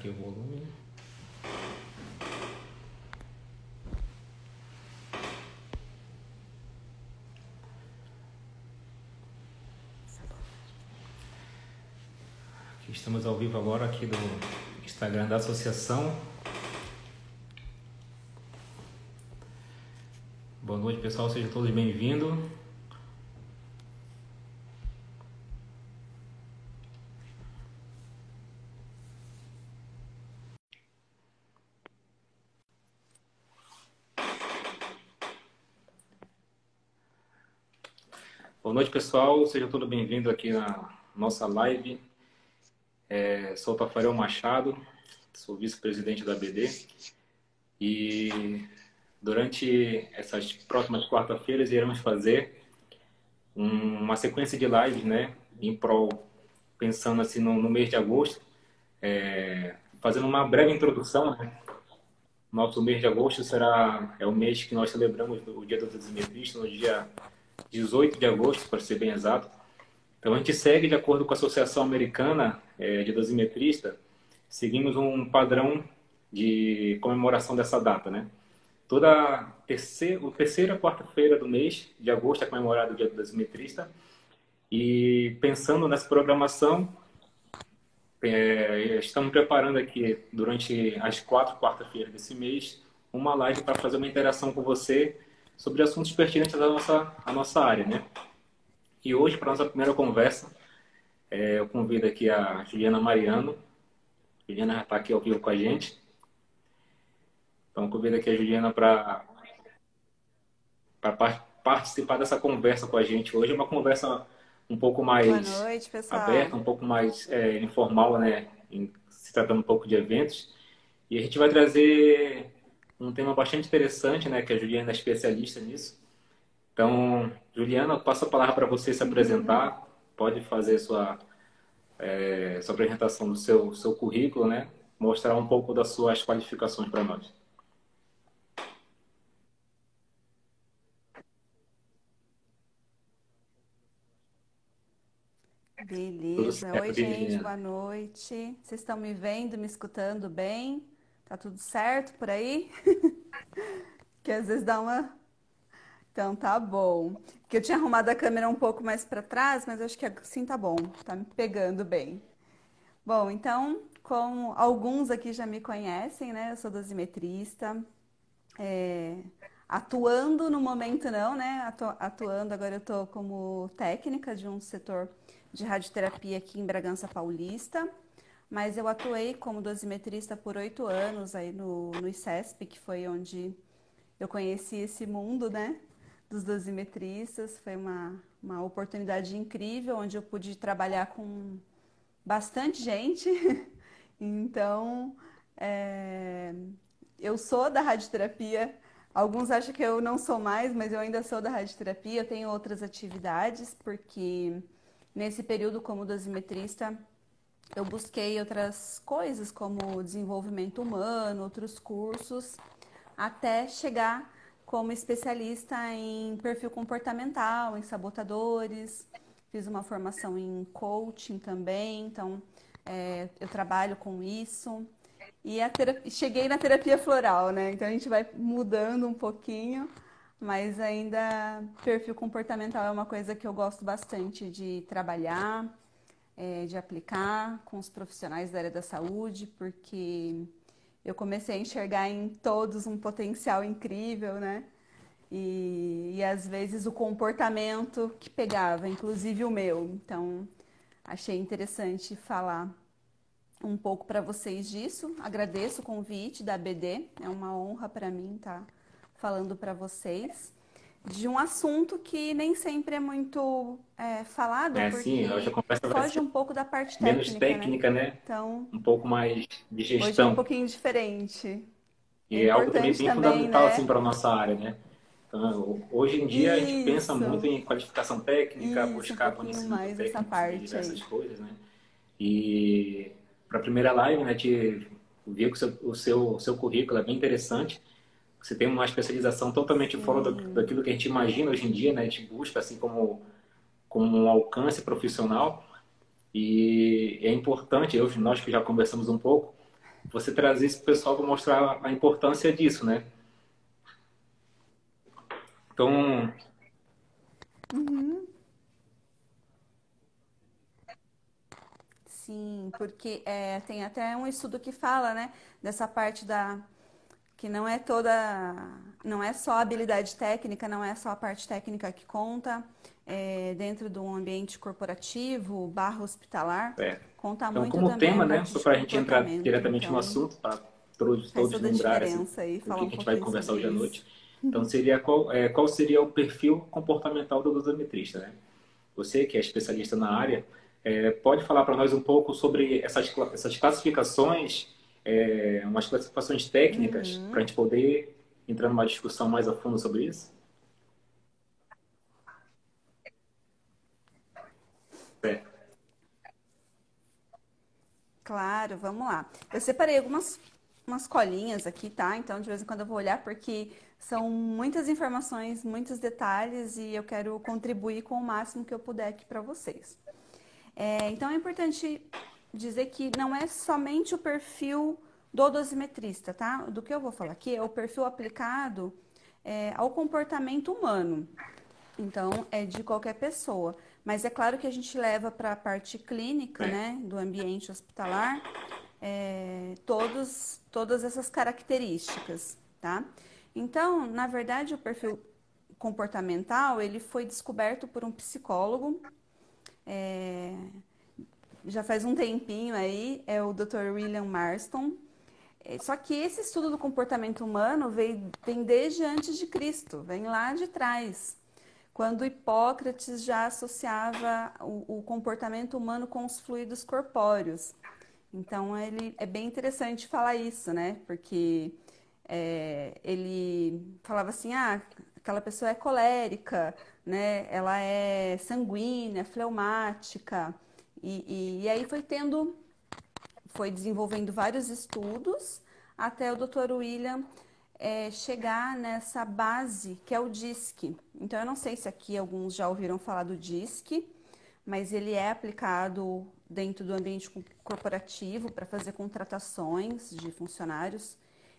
aqui o volume. Aqui estamos ao vivo agora aqui do Instagram da associação. Boa noite, pessoal, sejam todos bem-vindos. Boa noite, pessoal. Sejam todos bem-vindos aqui na nossa live. Sou o Tafarel Machado, sou vice-presidente da BD. E durante essas próximas quarta-feiras iremos fazer uma sequência de lives, né? Em prol, pensando assim no mês de agosto, fazendo uma breve introdução, né? Nosso mês de agosto é o mês que nós celebramos o Dia do Dosimetrista, no dia 18 de agosto, para ser bem exato. Então, a gente segue de acordo com a Associação Americana de Dosimetrista, seguimos um padrão de comemoração dessa data, né? Toda terceira quarta-feira do mês de agosto é comemorado o Dia do Dosimetrista. E pensando nessa programação, estamos preparando aqui, durante as 4 quarta-feiras desse mês, uma live para fazer uma interação com você sobre assuntos pertinentes à nossa área, né? E hoje, para a nossa primeira conversa, eu convido aqui a Juliana Mariano. A Juliana já está aqui ao vivo com a gente. Então, convido aqui a Juliana para participar dessa conversa com a gente. Hoje é uma conversa um pouco Boa mais noite, pessoal. aberta, um pouco mais informal, né? Se tratando um pouco de eventos. E a gente vai trazer um tema bastante interessante, né? Que a Juliana é especialista nisso. Então, Juliana, eu passo a palavra para você se apresentar. Pode fazer sua apresentação do seu currículo, né? Mostrar um pouco das suas qualificações para nós. Tudo Beleza. Oi, certo, gente, Virginia? boa noite. Vocês estão me vendo, me escutando bem? Tá tudo certo por aí? Que às vezes dá uma. Então tá bom. Porque eu tinha arrumado a câmera um pouco mais para trás, mas acho que assim tá bom. Tá me pegando bem. Bom, então, como alguns aqui já me conhecem, né? Eu sou dosimetrista. É, atuando no momento não, né? Atuando agora eu tô como técnica de um setor de radioterapia aqui em Bragança Paulista, mas eu atuei como dosimetrista por 8 anos aí no ICESP, que foi onde eu conheci esse mundo, né? Dos dosimetristas. Foi uma oportunidade incrível, onde eu pude trabalhar com bastante gente. Então, é, eu sou da radioterapia. Alguns acham que eu não sou mais, mas eu ainda sou da radioterapia. Eu tenho outras atividades, porque nesse período como dosimetrista, eu busquei outras coisas, como desenvolvimento humano, outros cursos, até chegar como especialista em perfil comportamental, em sabotadores. Fiz uma formação em coaching também, então eu trabalho com isso. E cheguei na terapia floral, né? Então a gente vai mudando um pouquinho, mas ainda perfil comportamental é uma coisa que eu gosto bastante de trabalhar, de aplicar com os profissionais da área da saúde, porque eu comecei a enxergar em todos um potencial incrível, né? E às vezes o comportamento que pegava, inclusive o meu. Então achei interessante falar um pouco para vocês disso. Agradeço o convite da BD, é uma honra para mim estar falando para vocês de um assunto que nem sempre é muito falado, Sim, hoje a porque conversa vai foge ser um pouco da parte menos técnica, né? técnica, né? Então, Um pouco mais de hoje é um gestão. pouquinho diferente. É E é algo também importante bem também, fundamental assim né? para a nossa área, né? Então, hoje em dia a gente pensa muito Isso, em qualificação técnica, isso, um buscar pouquinho conhecimento mais essa técnico sobre parte diversas aí. coisas, né? E para a primeira live, né, te viu que o seu currículo é bem interessante. Você tem uma especialização totalmente fora Sim, daquilo que a gente imagina hoje em dia, né? A gente busca assim como um alcance profissional. E é importante, nós que já conversamos um pouco, você trazer isso para o pessoal para mostrar a importância disso, né? Então, Uhum. Sim, porque tem até um estudo que fala, né, dessa parte da que não é toda, não é só a habilidade técnica, não é só a parte técnica que conta, dentro de um ambiente corporativo, barra hospitalar, é. conta Então, muito como também a tema, né, parte só de para a gente entrar comportamento. diretamente no Então, assunto, para todos, faz todos toda a lembrarem assim, diferença aí o falar que um a gente vai pouquinho conversar sobre hoje à isso. noite. Então, seria qual seria o perfil comportamental do dosimetrista, né? Você, que é especialista na área, pode falar para nós um pouco sobre essas classificações, umas classificações técnicas, para a Uhum. gente poder entrar numa discussão mais a fundo sobre isso? É. Claro, vamos lá. Eu separei algumas umas colinhas aqui, tá? Então, de vez em quando eu vou olhar porque são muitas informações, muitos detalhes e eu quero contribuir com o máximo que eu puder aqui para vocês. Então, é importante dizer que não é somente o perfil do dosimetrista, tá? Do que eu vou falar aqui é o perfil aplicado ao comportamento humano. Então, é de qualquer pessoa. Mas é claro que a gente leva para a parte clínica, É. né, do ambiente hospitalar, todas essas características, tá? Então, na verdade, o perfil comportamental, ele foi descoberto por um psicólogo, é, já faz um tempinho aí, é o Dr. William Marston. Só que esse estudo do comportamento humano vem desde antes de Cristo, vem lá de trás, quando Hipócrates já associava o comportamento humano com os fluidos corpóreos. Então, ele é bem interessante falar isso, né? Porque ele falava assim, aquela pessoa é colérica, né? Ela é sanguínea, fleumática. E aí foi desenvolvendo vários estudos até o Dr. William chegar nessa base que é o DISC. Então, eu não sei se aqui alguns já ouviram falar do DISC, mas ele é aplicado dentro do ambiente corporativo para fazer contratações de funcionários.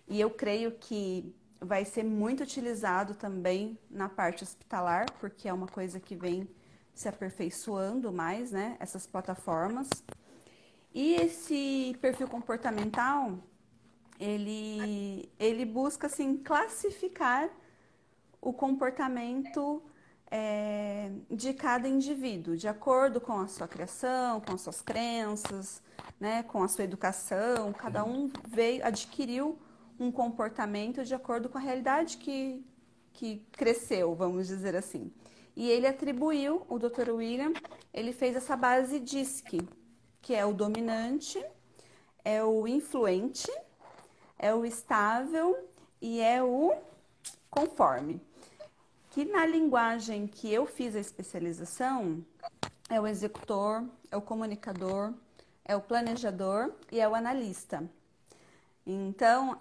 E eu creio que vai ser muito utilizado também na parte hospitalar, porque é uma coisa que vem se aperfeiçoando mais, né? Essas plataformas. E esse perfil comportamental, ele busca assim classificar o comportamento de cada indivíduo, de acordo com a sua criação, com as suas crenças, né, com a sua educação. Cada um adquiriu um comportamento de acordo com a realidade que cresceu, vamos dizer assim. E ele atribuiu, o Dr. William, ele fez essa base DISC, que é o dominante, é o influente, é o estável e é o conforme. Que na linguagem que eu fiz a especialização é o executor, é o comunicador, é o planejador e é o analista. Então,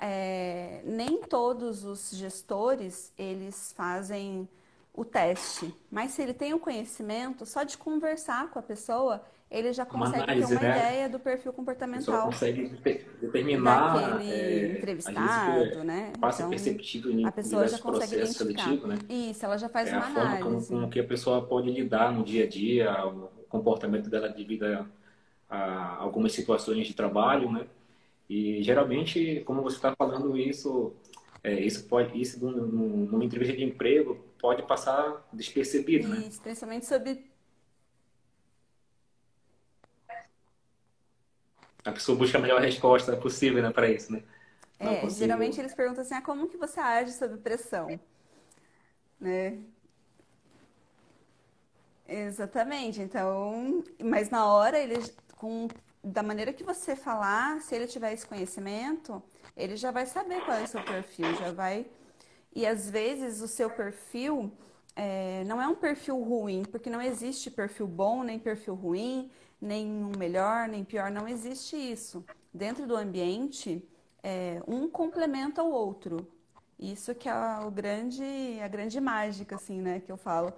nem todos os gestores, eles fazem o teste, mas se ele tem o conhecimento, só de conversar com a pessoa, ele já Uma consegue ter análise, uma né? ideia do perfil A pessoa comportamental consegue determinar, daquele às vezes, que entrevistado, né? passa Então, perceptível a em pessoa já diversos consegue processos identificar. seletivos, né? Isso, ela já faz É a uma forma análise. com que a pessoa pode lidar no dia a dia, o comportamento dela devido a algumas situações de trabalho, né? E geralmente, como você está falando isso, numa entrevista de emprego pode passar despercebido, né? E especialmente sobre. A pessoa busca a melhor resposta possível, né, para isso, né? Não Geralmente consigo. eles perguntam assim, como que você age sob pressão? Né? Exatamente. Então, mas na hora da maneira que você falar, se ele tiver esse conhecimento, ele já vai saber qual é o seu perfil, já vai. E às vezes o seu perfil não é um perfil ruim, porque não existe perfil bom, nem perfil ruim, nem um melhor, nem pior, não existe isso. Dentro do ambiente, um complementa o outro. Isso que é a grande mágica, assim, né, que eu falo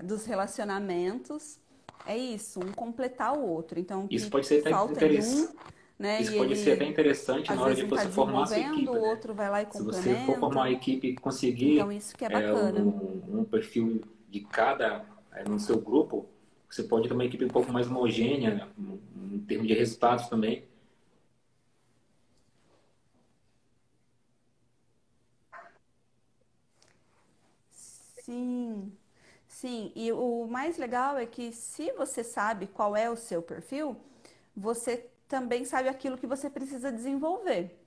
dos relacionamentos. É isso, um completar o outro. Então, o Isso que pode ser até falta em um, interessante. né? Isso E pode ser até ele interessante às na hora vezes de não está você formar a sua desenvolvendo, equipe, o né? outro vai lá e Se você for formar uma complementa. equipe e Então, conseguir isso que é bacana. um perfil de cada no seu grupo, você pode ter uma equipe um pouco mais homogênea, né? Em termos de resultados também. Sim, sim. E o mais legal é que se você sabe qual é o seu perfil, você também sabe aquilo que você precisa desenvolver.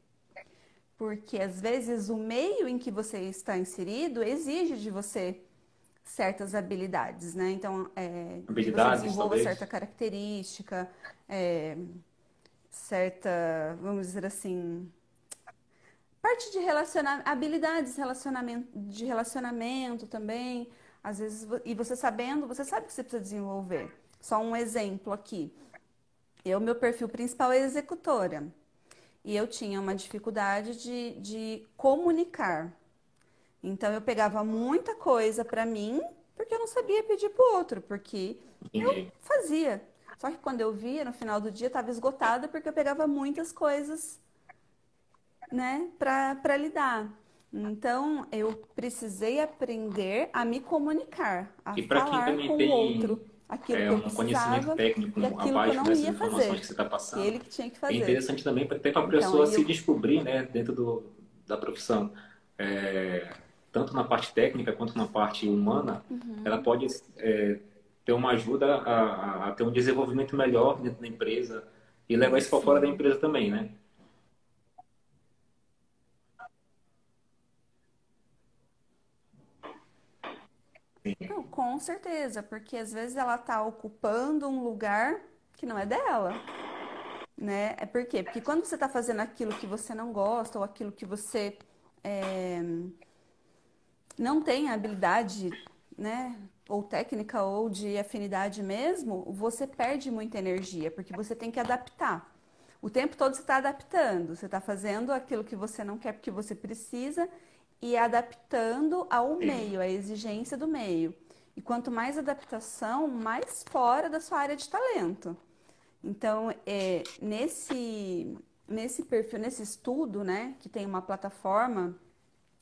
Porque às vezes o meio em que você está inserido exige de você certas habilidades, né? Então, que você Habilidades, desenvolva certa talvez. característica, é, certa, vamos dizer assim, parte de habilidades de relacionamento também, às vezes, e você sabendo, você sabe que você precisa desenvolver. Só um exemplo aqui. Meu perfil principal é executora. E eu tinha uma dificuldade de comunicar. Então eu pegava muita coisa para mim, porque eu não sabia pedir para o outro, porque eu Entendi. fazia. Só que quando eu via, no final do dia, estava esgotada porque eu pegava muitas coisas, né, para lidar. Então eu precisei aprender a me comunicar, a E para quem falar também com o outro tem aquilo que eu um conhecimento precisava e técnico aquilo que eu abaixo não dessas ia informações que fazer, você está que passando, ele que tinha que é fazer. interessante também até para a Então pessoa aí se eu, descobrir, né, dentro da profissão. Tanto na parte técnica quanto na parte humana, ela pode ter uma ajuda a ter um desenvolvimento melhor dentro da empresa e levar isso para fora da sim. empresa também, né? Não, com certeza, porque às vezes ela está ocupando um lugar que não é dela, né? É por quê? Porque quando você está fazendo aquilo que você não gosta ou aquilo que você não tem habilidade, né? Ou técnica ou de afinidade mesmo, você perde muita energia, porque você tem que adaptar. O tempo todo você está adaptando, você está fazendo aquilo que você não quer porque você precisa e adaptando ao Sim. meio, à exigência do meio. E quanto mais adaptação, mais fora da sua área de talento. Então, nesse perfil, nesse estudo, né, que tem uma plataforma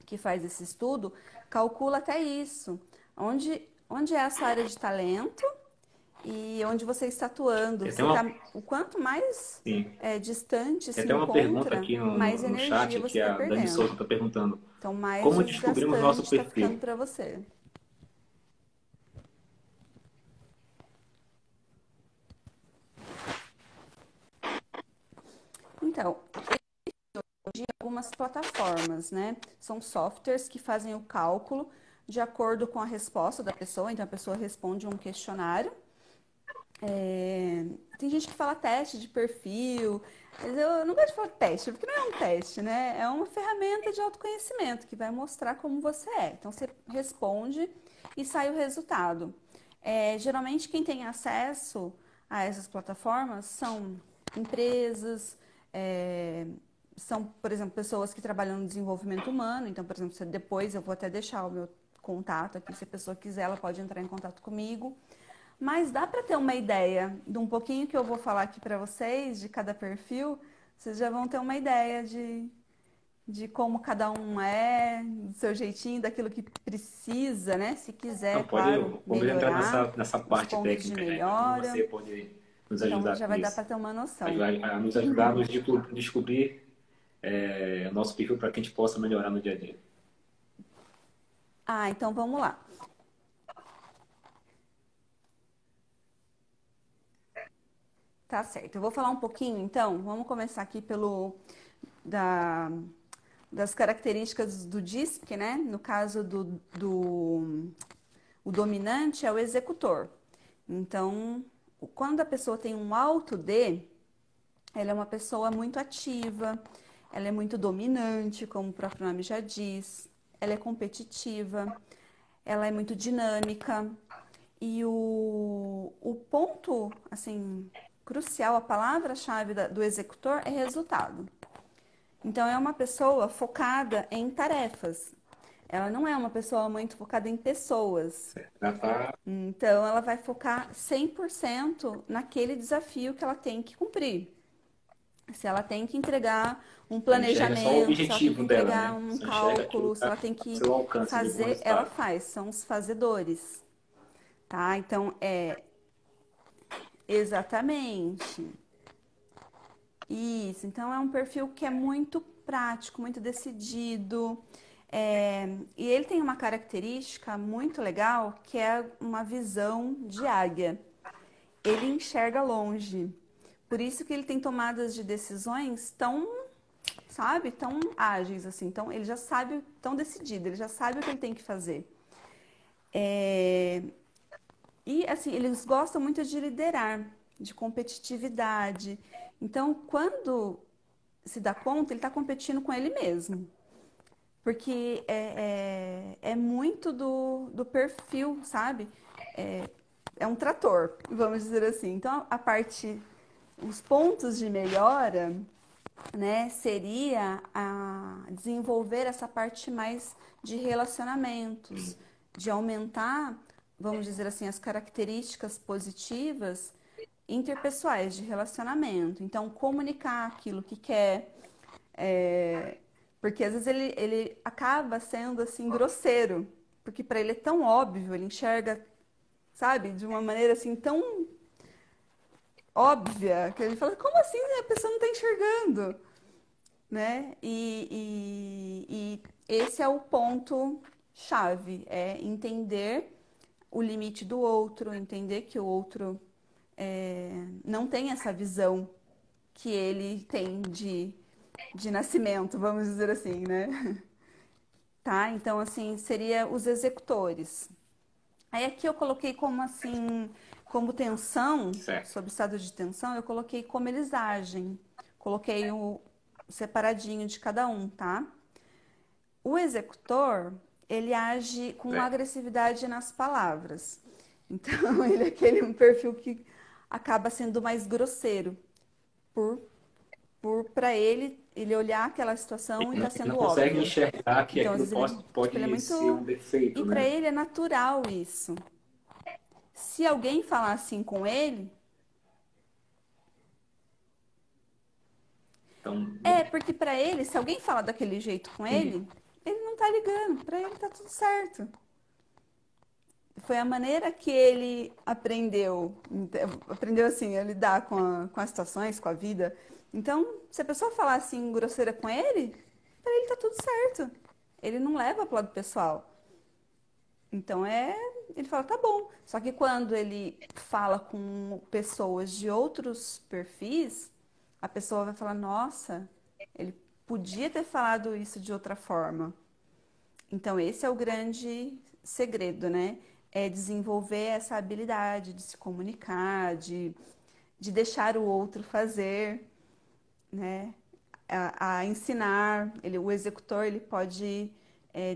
que faz esse estudo, calcula até isso. Onde é a sua área de talento e onde você está atuando. Tem até Você tá, o quanto mais sim. distante Tem se até uma pergunta encontra, aqui mais no energia chat que você está a Dani perdendo. Souza está perguntando: Então, mais como descobrimos nosso desgastante está ficando perfil? para você. Então, algumas plataformas, né? São softwares que fazem o cálculo de acordo com a resposta da pessoa. Então, a pessoa responde um questionário. Tem gente que fala teste de perfil, mas eu não gosto de falar teste, porque não é um teste, né? É uma ferramenta de autoconhecimento que vai mostrar como você é. Então, você responde e sai o resultado. Geralmente, quem tem acesso a essas plataformas são empresas, é, são, por exemplo, pessoas que trabalham no desenvolvimento humano. Então, por exemplo, depois eu vou até deixar o meu contato aqui, se a pessoa quiser, ela pode entrar em contato comigo. Mas dá para ter uma ideia de um pouquinho que eu vou falar aqui para vocês, de cada perfil, vocês já vão ter uma ideia de como cada um é, do seu jeitinho, daquilo que precisa, né? Se Não, quiser, claro, vamos entrar melhorar nessa os parte pontos de técnica, né? Como melhora. você pode nos Então ajudar já com vai dar isso? para ter uma noção. Vai nos ajudar a nos descobrir o nosso perfil para que a gente possa melhorar no dia a dia. Ah, então vamos lá. Tá certo. Eu vou falar um pouquinho, então. Vamos começar aqui da, das características do DISC, né? No caso o dominante é o executor. Então, quando a pessoa tem um alto D, ela é uma pessoa muito ativa, ela é muito dominante, como o próprio nome já diz, ela é competitiva, ela é muito dinâmica. E o ponto, assim, crucial, a palavra-chave do executor é resultado. Então, é uma pessoa focada em tarefas. Ela não é uma pessoa muito focada em pessoas. Já tá, Então, ela vai focar 100% naquele desafio que ela tem que cumprir. Se ela tem que entregar um Ela enxerga só o planejamento, se ela tem que objetivo dela, entregar né? um Só enxerga aquilo cálculo, que se está ela tem ao que seu alcance ali como fazer, ela resultado. faz, são os fazedores, tá? Então, exatamente isso. Então, é um perfil que é muito prático, muito decidido. E ele tem uma característica muito legal, que é uma visão de águia. Ele enxerga longe. Por isso que ele tem tomadas de decisões tão, sabe, tão ágeis assim. Então, ele já sabe, tão decidido, ele já sabe o que ele tem que fazer. É, E assim, eles gostam muito de liderar, de competitividade. Então, quando se dá conta, ele está competindo com ele mesmo. Porque é muito do perfil, sabe? É, é um trator, vamos dizer assim. Então, os pontos de melhora, né, seria desenvolver essa parte mais de relacionamentos, de aumentar, vamos dizer assim, as características positivas interpessoais de relacionamento. Então, comunicar aquilo que quer, é, porque às vezes ele acaba sendo assim grosseiro, porque para ele é tão óbvio, ele enxerga, sabe, de uma maneira assim tão óbvia, que ele fala, como assim a pessoa não está enxergando? Né? E esse é o ponto chave, é entender o limite do outro, entender que o outro não tem essa visão que ele tem de nascimento, vamos dizer assim, né? Tá? Então, assim, seria os executores. Aí aqui eu coloquei como assim, como tensão, Certo. sobre estado de tensão, eu coloquei como eles agem. Coloquei o separadinho de cada um, tá? O executor, ele age com Certo. agressividade nas palavras. Então, ele é aquele um perfil que acaba sendo mais grosseiro, por, por para ele olhar aquela situação e tá Ele não sendo consegue óbvia. enxergar que Então, às aquilo vezes, ele é pode ser um muito. E defeito, para né? ele é natural isso. Se alguém falar assim com ele, Então, porque para ele, se alguém falar daquele jeito com entendi. ele não tá ligando, para ele tá tudo certo. Foi a maneira que ele aprendeu assim, a lidar com as situações, com a vida. Então, se a pessoa falar assim grosseira com ele, para ele tá tudo certo. Ele não leva pro lado pessoal. Então ele fala, tá bom. Só que quando ele fala com pessoas de outros perfis, a pessoa vai falar, nossa, ele podia ter falado isso de outra forma. Então, esse é o grande segredo, né? É desenvolver essa habilidade de se comunicar, de deixar o outro fazer, né? A ensinar. O executor, ele pode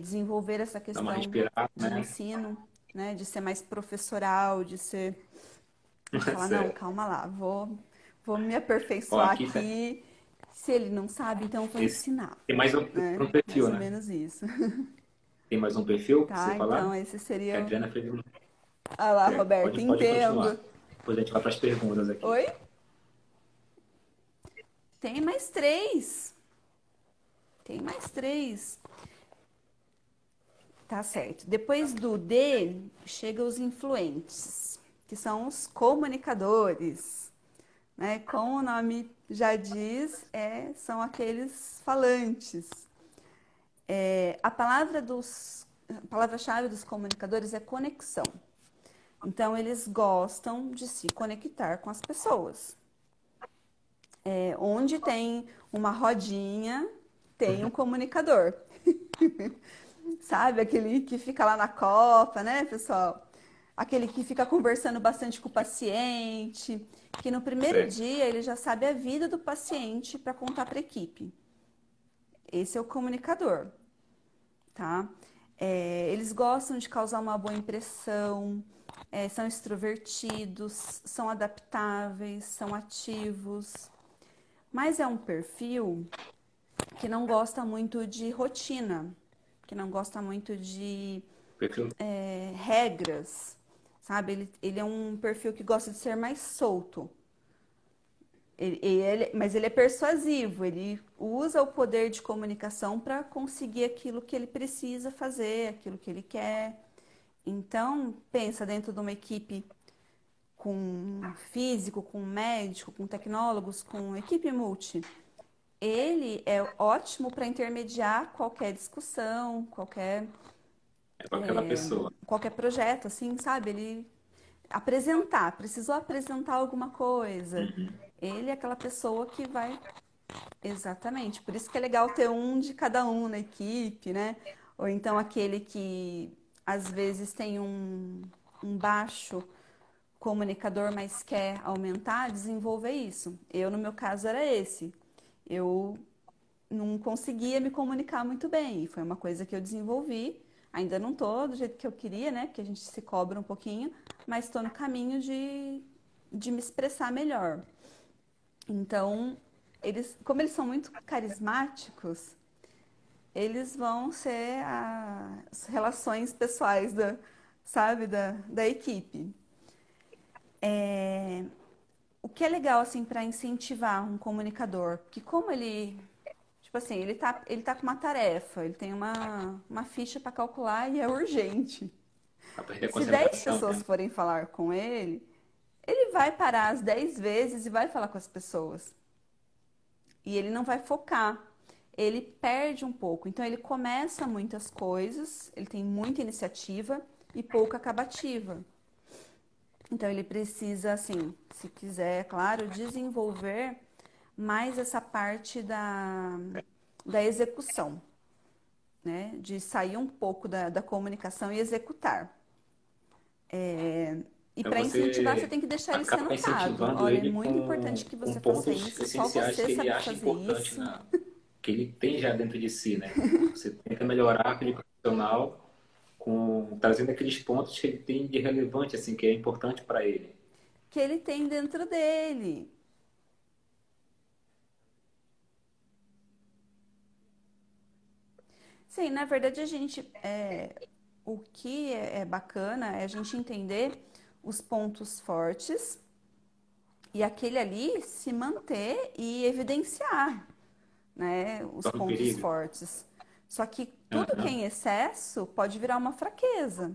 desenvolver essa Dá uma questão respirada, de né? ensino, né? De ser mais professoral, de falar, não, Certo. calma lá, vou me Ó, aperfeiçoar aqui tá, aqui. Se ele não sabe, então eu vou esse, ensinar, tem mais né? um perfil, Mais ou né? menos isso. Tem mais um perfil pra você Tá? Então, falar? esse Que a seria. Adriana fez um. Ah lá, Certo. Roberto, Pode continuar. entendo. Depois a gente vai para as perguntas aqui. Oi? Tem mais três. Tem mais três. Tá certo. Depois do D, chega os influentes, que são os comunicadores, né? Como o nome já diz, são aqueles falantes. A palavra-chave dos comunicadores é conexão. Então, eles gostam de se conectar com as pessoas. Onde tem uma rodinha, tem um comunicador. Sabe? Aquele que fica lá na copa, né, pessoal? Aquele que fica conversando bastante com o paciente, que no primeiro Certo. dia ele já sabe a vida do paciente para contar para a equipe. Esse é o comunicador, tá? Eles gostam de causar uma boa impressão, são extrovertidos, são adaptáveis, são ativos, mas é um perfil que não gosta muito de rotina, que não gosta muito de Perfil. regras, sabe? Ele é um perfil que gosta de ser mais solto. Mas ele é persuasivo, ele usa o poder de comunicação para conseguir aquilo que ele precisa fazer, aquilo que ele quer. Então, pensa dentro de uma equipe com físico, com médico, com tecnólogos, com equipe multi. Ele é ótimo para intermediar qualquer discussão, É com aquela pessoa. qualquer projeto, assim, sabe? Ele precisou apresentar alguma coisa. Uhum. Ele é aquela pessoa que vai. Exatamente. Por isso que é legal ter um de cada um na equipe, né? Ou então aquele que às vezes tem um baixo comunicador, mas quer aumentar, desenvolver isso. Eu, no meu caso, era esse. Eu não conseguia me comunicar muito bem. E foi uma coisa que eu desenvolvi. Ainda não tô do jeito que eu queria, né? Porque a gente se cobra um pouquinho, mas estou no caminho de me expressar melhor. Então, como eles são muito carismáticos, eles vão ser as relações pessoais sabe, da equipe. O que é legal, assim, para incentivar um comunicador, porque como ele, tipo assim, ele tá com uma tarefa, ele tem uma ficha para calcular e é urgente. Pra perder a Se 10 concentração, pessoas né? forem falar com ele vai parar as 10 vezes e vai falar com as pessoas. E ele não vai focar. Ele perde um pouco. Então ele começa muitas coisas, ele tem muita iniciativa e pouca acabativa. Então ele precisa, assim, se quiser, claro, desenvolver mais essa parte da execução, né? De sair um pouco da comunicação e executar. E Então para incentivar, você você tem que deixar ele acaba sendo notado. incentivando Olha, é ele muito importante que com você faça pontos isso, só essenciais você que ele sabe acha fazer importante, isso. que ele tem já dentro de si, né? Você tenta melhorar aquele profissional trazendo aqueles pontos que ele tem de relevante, assim, que é importante para ele. Que ele tem dentro dele. Sim, na verdade, o que é bacana é a gente entender os pontos fortes e aquele ali se manter e evidenciar, né, os Torna um pontos perigo. fortes. Só que tudo que é Aham. em excesso pode virar uma fraqueza.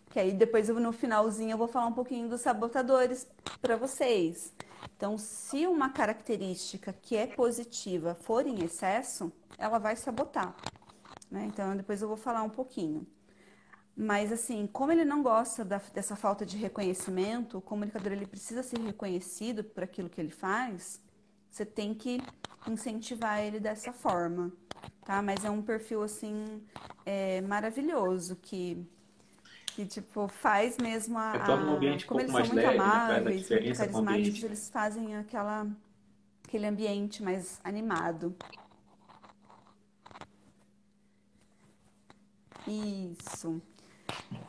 Que aí depois no finalzinho eu vou falar um pouquinho dos sabotadores para vocês. Então, se uma característica que é positiva for em excesso, ela vai sabotar, né? Então, depois eu vou falar um pouquinho. Mas assim, como ele não gosta dessa falta de reconhecimento, o comunicador ele precisa ser reconhecido por aquilo que ele faz, você tem que incentivar ele dessa forma, tá? Mas é um perfil assim maravilhoso que tipo faz mesmo Torna um ambiente um como pouco eles são mais muito leve, né? Traz a amáveis, muito diferença para o carismáticos, ambiente, né? eles fazem aquele ambiente mais animado. Isso.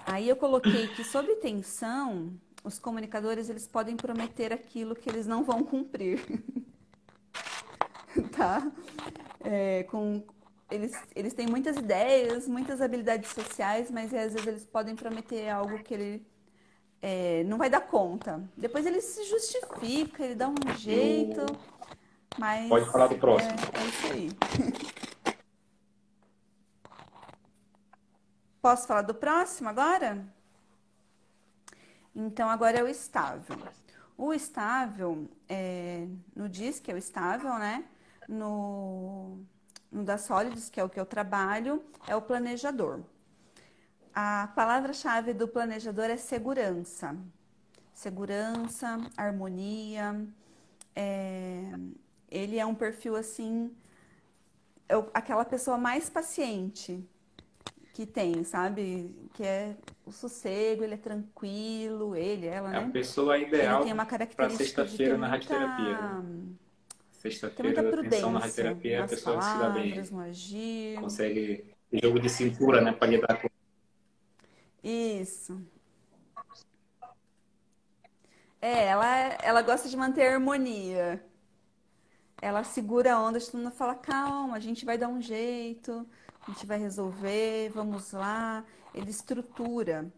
Aí eu coloquei que sob tensão, os comunicadores eles podem prometer aquilo que eles não vão cumprir, tá? Eles têm muitas ideias, muitas habilidades sociais, mas às vezes eles podem prometer algo que ele não vai dar conta. Depois ele se justifica, ele dá um jeito, Eu... Pode falar mas do próximo. é isso aí. Posso falar do próximo agora? Então, agora é o estável. O estável, no DIS, que é o estável, né? No da Sólidos, que é o que eu trabalho, é o planejador. A palavra-chave do planejador é segurança. Segurança, harmonia. Ele é um perfil assim, aquela pessoa mais paciente que tem, sabe? Que é o sossego, ele é tranquilo, ela, É a né? pessoa Ele tem ideal uma para característica de sexta-feira na radioterapia, viu? ter muita Sexta-feira da atenção na prudência radioterapia é a nas pessoa que se dá bem. palavras, no agir. Consegue jogo de cintura, né? Para lidar com. Isso. Ela gosta de manter a harmonia. Ela segura a onda, todo mundo fala, calma, a gente vai dar um jeito, a gente vai resolver, vamos lá. Ele estrutura,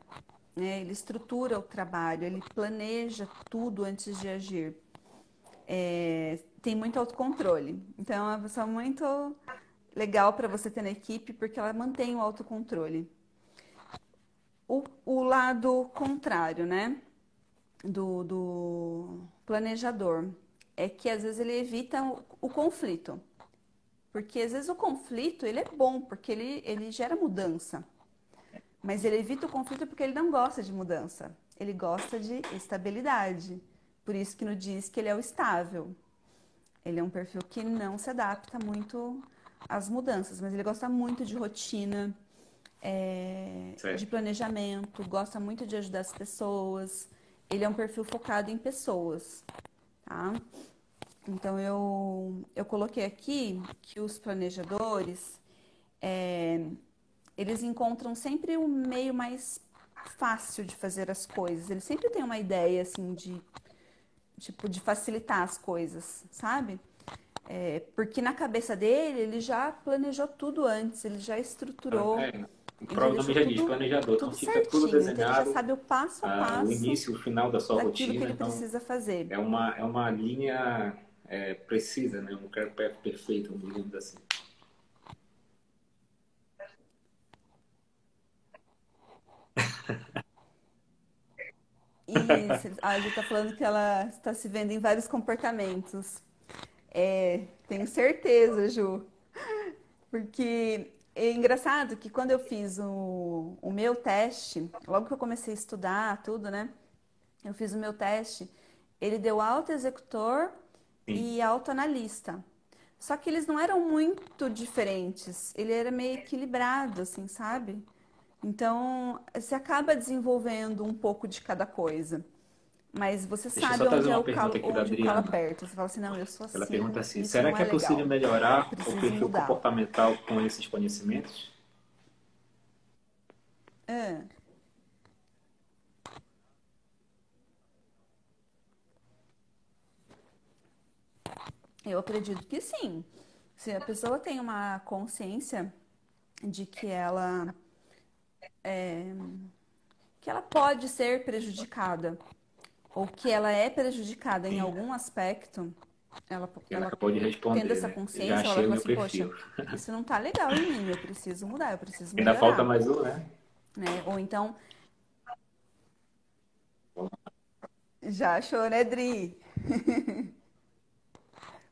né? Ele estrutura o trabalho, ele planeja tudo antes de agir. tem muito autocontrole. Então, é uma pessoa muito legal para você ter na equipe, porque ela mantém o autocontrole. O lado contrário, né, do planejador é que às vezes ele evita o conflito. Porque às vezes o conflito ele é bom, porque ele gera mudança. Mas ele evita o conflito porque ele não gosta de mudança. Ele gosta de estabilidade. Por isso que no diz que ele é o estável. Ele é um perfil que não se adapta muito às mudanças, mas ele gosta muito de rotina, de Certo. planejamento, gosta muito de ajudar as pessoas. Ele é um perfil focado em pessoas, tá? Então eu coloquei aqui que os planejadores, eles encontram sempre o meio mais fácil de fazer as coisas. Eles sempre têm uma ideia assim de tipo de facilitar as coisas, sabe? Porque na cabeça dele ele já planejou tudo antes, ele já estruturou, O ele já próprio nome deixou já diz, tudo planejador. Então tudo fica tudo certinho. Então ele já desenhado, sabe o passo a o passo início e o final da sua daquilo que rotina. ele Então precisa fazer. é uma linha precisa, né? Um carpete perfeito, digamos assim. Isso, a Ju tá falando que ela está se vendo em vários comportamentos. Tenho certeza, Ju. Porque é engraçado que quando eu fiz o meu teste, logo que eu comecei a estudar tudo, né? Eu fiz o meu teste, ele deu autoexecutor Sim. e autoanalista. Só que eles não eram muito diferentes, ele era meio equilibrado, assim, sabe? Então, você acaba desenvolvendo um pouco de cada coisa. Mas você Deixa eu sabe só trazer onde é uma pergunta aqui da onde o calo Adriana. aperta. Você fala assim, não, eu sou Ela pergunta assim, assim: isso será não que é é possível legal. melhorar o Preciso perfil mudar. comportamental com esses conhecimentos? Ah, eu acredito que sim. Se a pessoa tem uma consciência de que ela pode ser prejudicada ou que ela é prejudicada em Sim, algum aspecto, ela ela acabou de tendo responder, essa né? Já consciência, ela vai achei o falar meu assim, poxa, perfil. isso não tá legal em mim, eu preciso mudar, eu preciso Ainda falta melhorar, mais um, né? né? Ou então, já achou, né, Dri?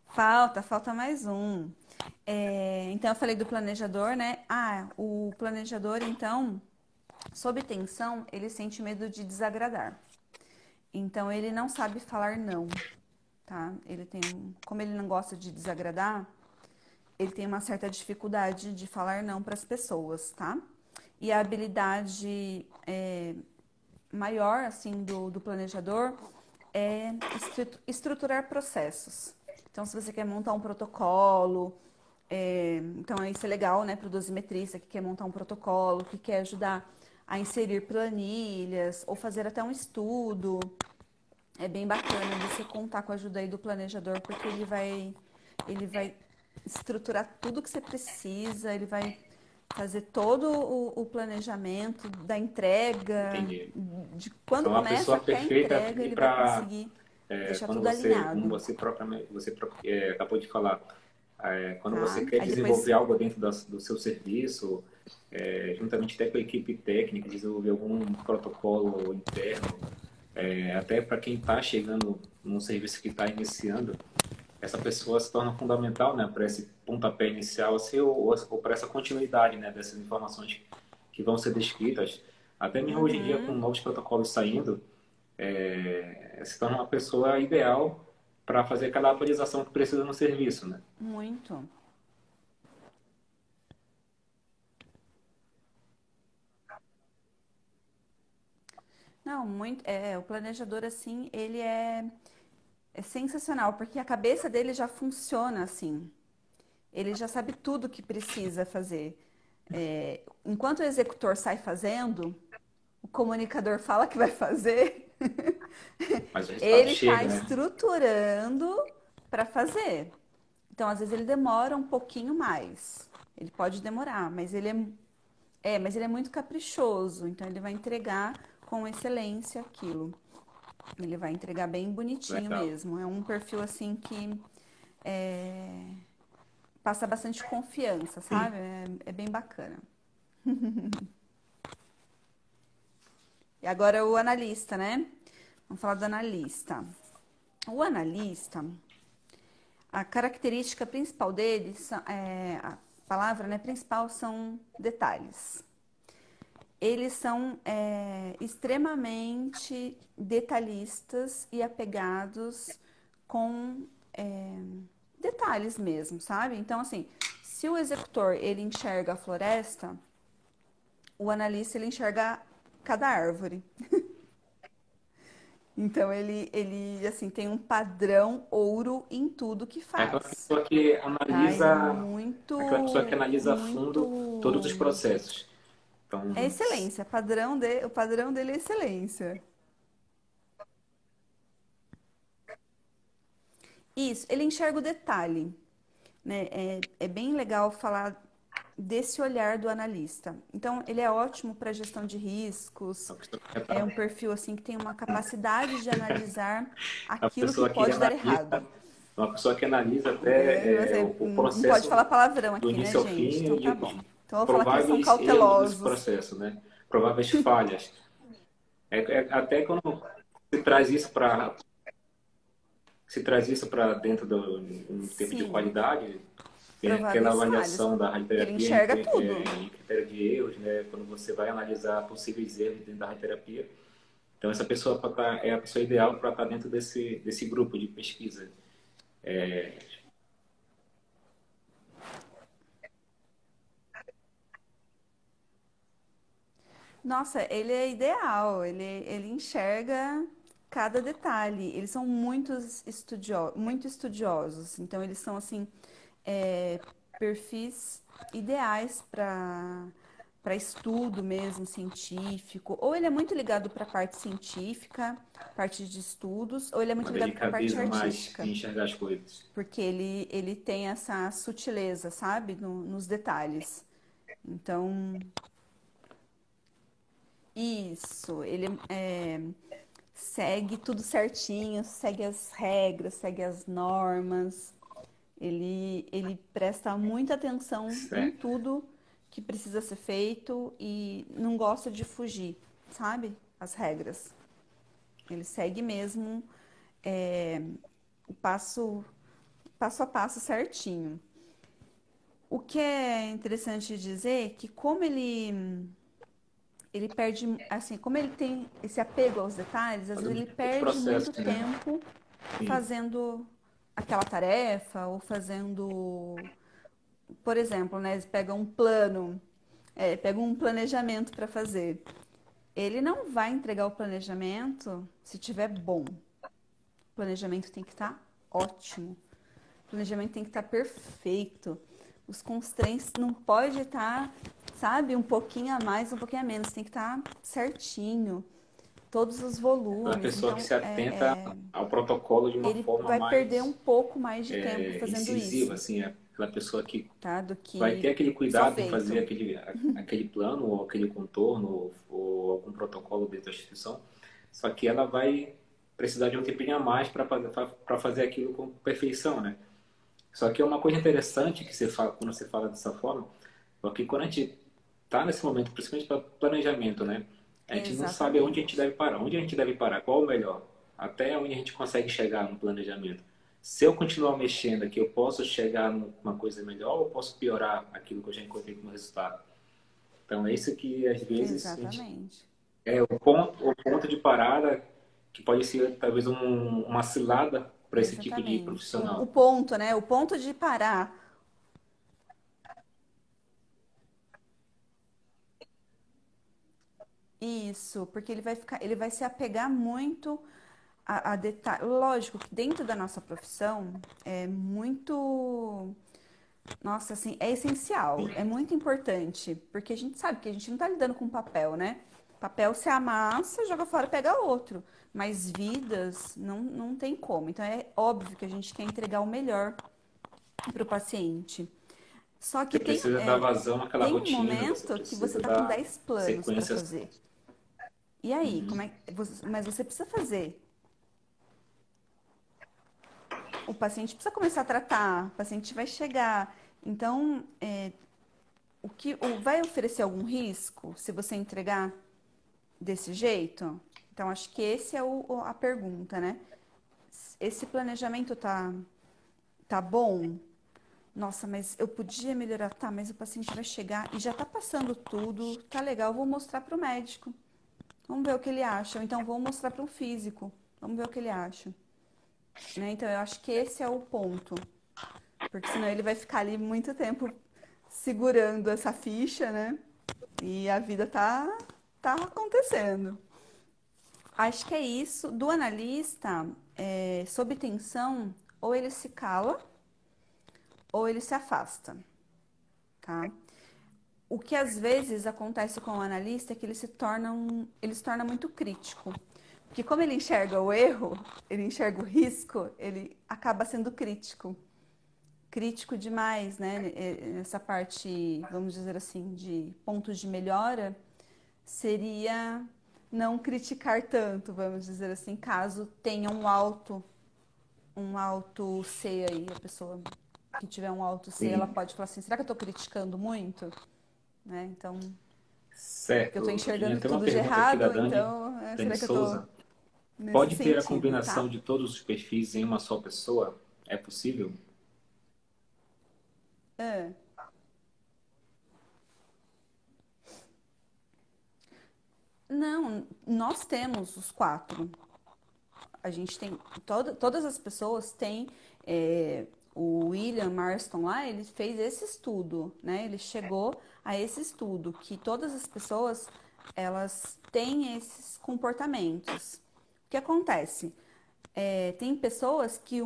Falta mais um. Então, eu falei do planejador, né? Ah, o planejador, então, sob tensão, ele sente medo de desagradar. Então, ele não sabe falar não, tá? Como ele não gosta de desagradar, ele tem uma certa dificuldade de falar não para as pessoas, tá? E a habilidade maior, assim, do planejador é estruturar processos. Então, se você quer montar um protocolo, então isso é legal, né, para o dosimetrista que quer montar um protocolo, que quer ajudar a inserir planilhas ou fazer até um estudo. É bem bacana você contar com a ajuda aí do planejador, porque ele vai estruturar tudo que você precisa, ele vai fazer todo o planejamento da entrega, Entendi. de quando Então, uma começa pessoa até a perfeita entrega, aqui ele vai para conseguir deixar quando tudo você, como alinhado, você propriamente, acabou de falar, quando você tá? quer Aí depois, desenvolver algo dentro do seu serviço, juntamente até com a equipe técnica, desenvolver algum protocolo interno, até para quem está chegando num serviço que está iniciando, essa pessoa se torna fundamental, né, para esse pontapé inicial, assim, ou para essa continuidade, né, dessas informações que vão ser descritas. Até mesmo hoje em dia, com uhum, novos protocolos saindo, se torna uma pessoa ideal para fazer aquela atualização que precisa no serviço, né? muito. Não, muito, o planejador assim, é sensacional, porque a cabeça dele já funciona assim. Ele já sabe tudo o que precisa fazer. Enquanto o executor sai fazendo, o comunicador fala que vai fazer, Mas o resultado ele está chega, né? estruturando para fazer. Então, às vezes ele demora um pouquinho mais. Ele pode demorar, mas mas ele é muito caprichoso. Então, ele vai entregar com excelência aquilo. Ele vai entregar bem bonitinho Legal. mesmo. É um perfil assim que é, passa bastante confiança, sabe? É bem bacana. E agora o analista, né? Vamos falar do analista. O analista, a característica principal dele, a palavra, né, principal são detalhes. Eles são extremamente detalhistas e apegados com detalhes mesmo, sabe? Então, assim, se o executor ele enxerga a floresta, o analista ele enxerga cada árvore. Então, ele assim, tem um padrão ouro em tudo que É aquela faz, pessoa que tá? Ele é analisa, aquela pessoa que muito, analisa a fundo todos os muito... processos. É Então, excelência, o padrão dele é excelência. Isso, ele enxerga o detalhe, né? É bem legal falar desse olhar do analista. Então, ele é ótimo para gestão de riscos, é um perfil assim que tem uma capacidade de analisar a aquilo que pessoa que pode dar analisa, errado. uma pessoa que analisa É, até você o não pode falar processo palavrão do aqui, né, início ao gente? fim Então e tá os bom. Então eu vou falar que eles são prováveis erros desse cautelosos. processo, né? Prováveis falhas. Até quando se traz isso para dentro do um tempo de Sim, qualidade, tem aquela prováveis falhas, avaliação da que ele radioterapia enxerga tudo. em critério de erros, né? Quando você vai analisar possíveis erros dentro da radioterapia. Então, essa pessoa é a pessoa ideal para estar dentro desse grupo de pesquisa. Nossa, ele é ideal, ele enxerga cada detalhe. Eles são muito estudiosos, então eles são assim, é, perfis ideais para estudo mesmo científico. Ou ele é muito ligado para a parte científica, parte de estudos, ou ele é Uma muito ligado para a parte delicadeza mais artística, em enxergar as coisas. porque ele tem essa sutileza, sabe, nos detalhes. Então, isso, ele segue tudo certinho, segue as regras, segue as normas. Ele presta muita atenção em Certo. tudo que precisa ser feito e não gosta de fugir, sabe? As regras. Ele segue mesmo é, o passo a passo certinho. O que é interessante dizer é que como ele perde, assim, como ele tem esse apego aos detalhes, às vezes Fazendo ele muitos perde muito processos, né? tempo Sim. fazendo aquela tarefa ou fazendo, por exemplo, né, eles pegam um plano, pegam um planejamento para fazer. Ele não vai entregar o planejamento se tiver bom. O planejamento tem que estar ótimo. O planejamento tem que estar perfeito. Os constraints não pode estar, sabe, um pouquinho a mais, um pouquinho a menos. Tem que estar certinho. Todos os Aquela volumes. pessoa que Então, se atenta ao protocolo de uma ele forma vai perder um mais pouco mais de tempo fazendo incisiva, isso, assim, é aquela pessoa que tá? Do vai ter que aquele só cuidado em fazer feito. aquele plano ou aquele contorno ou algum protocolo dentro da instituição, só que ela vai precisar de um tempinho a mais para fazer aquilo com perfeição, né? Só que é uma coisa interessante que você fala, quando você fala dessa forma, porque quando a gente está nesse momento, principalmente para planejamento, né? A gente não sabe onde a gente Exatamente. deve parar, onde a gente deve parar, qual o melhor, até onde a gente consegue chegar no planejamento. Se eu continuar mexendo aqui, eu posso chegar numa coisa melhor ou eu posso piorar aquilo que eu já encontrei como resultado? Então, é isso que às vezes a gente, Exatamente. é o ponto de parada que pode ser talvez uma cilada para esse tipo de Exatamente. O profissional. ponto, né? O ponto de parar. Isso, porque ele vai se apegar muito a detalhe. Lógico que dentro da nossa profissão é muito, nossa, assim, é essencial, é muito importante, porque a gente sabe que a gente não está lidando com papel, né? Papel se amassa, joga fora, pega outro. Mas vidas não tem como. Então é óbvio que a gente quer entregar o melhor para o paciente. Só que Você precisa dar vazão àquela tem um rotina, você momento que você precisa tá com dar 10 planos para sequências. fazer. E aí, mas você precisa fazer. o paciente precisa começar a tratar, o paciente vai chegar. Então, vai oferecer algum risco se você entregar desse jeito? Então, acho que esse é a pergunta, né? Esse planejamento tá bom? Nossa, mas eu podia melhorar, tá, mas o paciente vai chegar e já tá passando tudo, tá legal, eu vou mostrar para o médico. Vamos ver o que ele acha. Ou então vou mostrar para um físico. Vamos ver o que ele acha. Né? Então eu acho que esse é o ponto. Porque senão ele vai ficar ali muito tempo segurando essa ficha, né? E a vida tá acontecendo. Acho que é isso. Do analista, sob tensão, ou ele se cala, ou ele se afasta, tá? O que às vezes acontece com o analista é que ele se torna muito crítico. Porque como ele enxerga o erro, ele enxerga o risco, ele acaba sendo crítico. Crítico demais, né? Essa parte, vamos dizer assim, de pontos de melhora, seria não criticar tanto, vamos dizer assim, caso tenha um alto C aí, a pessoa que tiver um alto C, ela Sim. pode falar assim, será que eu estou criticando muito? Né? Então, eu estou Certo. Eu tinha enxergando até uma tudo de pergunta aqui da errado, Dani, então, Dani será que eu estou Souza. nesse Pode ter a sentido, combinação tá? de todos os perfis em uma só pessoa? É possível? É. Não, nós temos os quatro. A gente tem, todas as pessoas têm, o William Marston lá, ele fez esse estudo, né? Ele chegou a esse estudo, que todas as pessoas, elas têm esses comportamentos. O que acontece? Tem pessoas que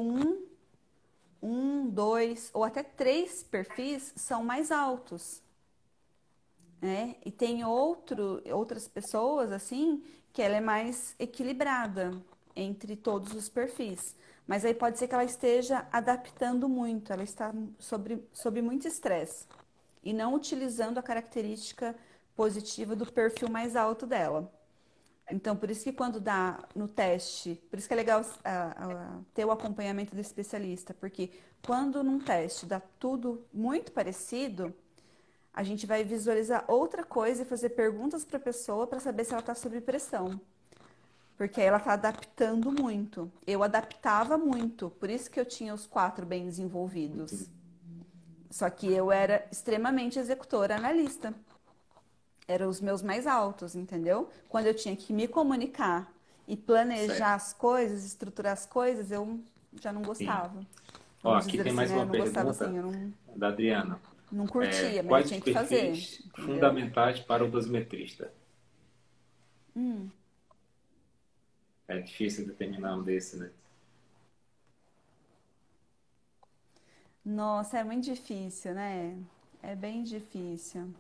dois ou até três perfis são mais altos, né? E tem outras pessoas, assim, que ela é mais equilibrada entre todos os perfis. Mas aí pode ser que ela esteja adaptando muito, ela está sob muito estresse e não utilizando a característica positiva do perfil mais alto dela. Então, por isso que quando dá no teste, por isso que é legal ter o acompanhamento do especialista, porque quando num teste dá tudo muito parecido, a gente vai visualizar outra coisa e fazer perguntas para a pessoa para saber se ela está sob pressão. Porque aí ela está adaptando muito. Eu adaptava muito, por isso que eu tinha os quatro bem desenvolvidos. Só que eu era extremamente executora analista. Eram os meus mais altos, entendeu? Quando eu tinha que me comunicar e planejar Certo. as coisas, estruturar as coisas, eu já não Sim. gostava. Ó, Vamos aqui dizer tem assim, mais né? Eu uma não gostava assim, pergunta eu da Adriana. não curtia, mas eu Quais os tinha que fazer, perfis entendeu? fundamentais para o dosimetrista? É difícil determinar um desse, né? Nossa, é muito difícil, né? É bem difícil.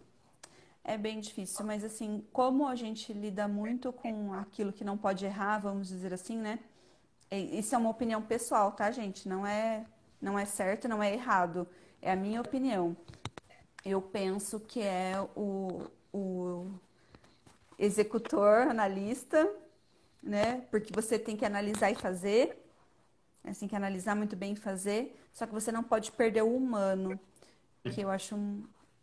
É bem difícil, mas assim, como a gente lida muito com aquilo que não pode errar, vamos dizer assim, né? Isso é uma opinião pessoal, tá, gente? Não é certo, não é errado. É a minha opinião. Eu penso que é o executor, analista, né? Porque você tem que analisar e fazer, você tem que analisar muito bem e fazer, só que você não pode perder o humano, que eu acho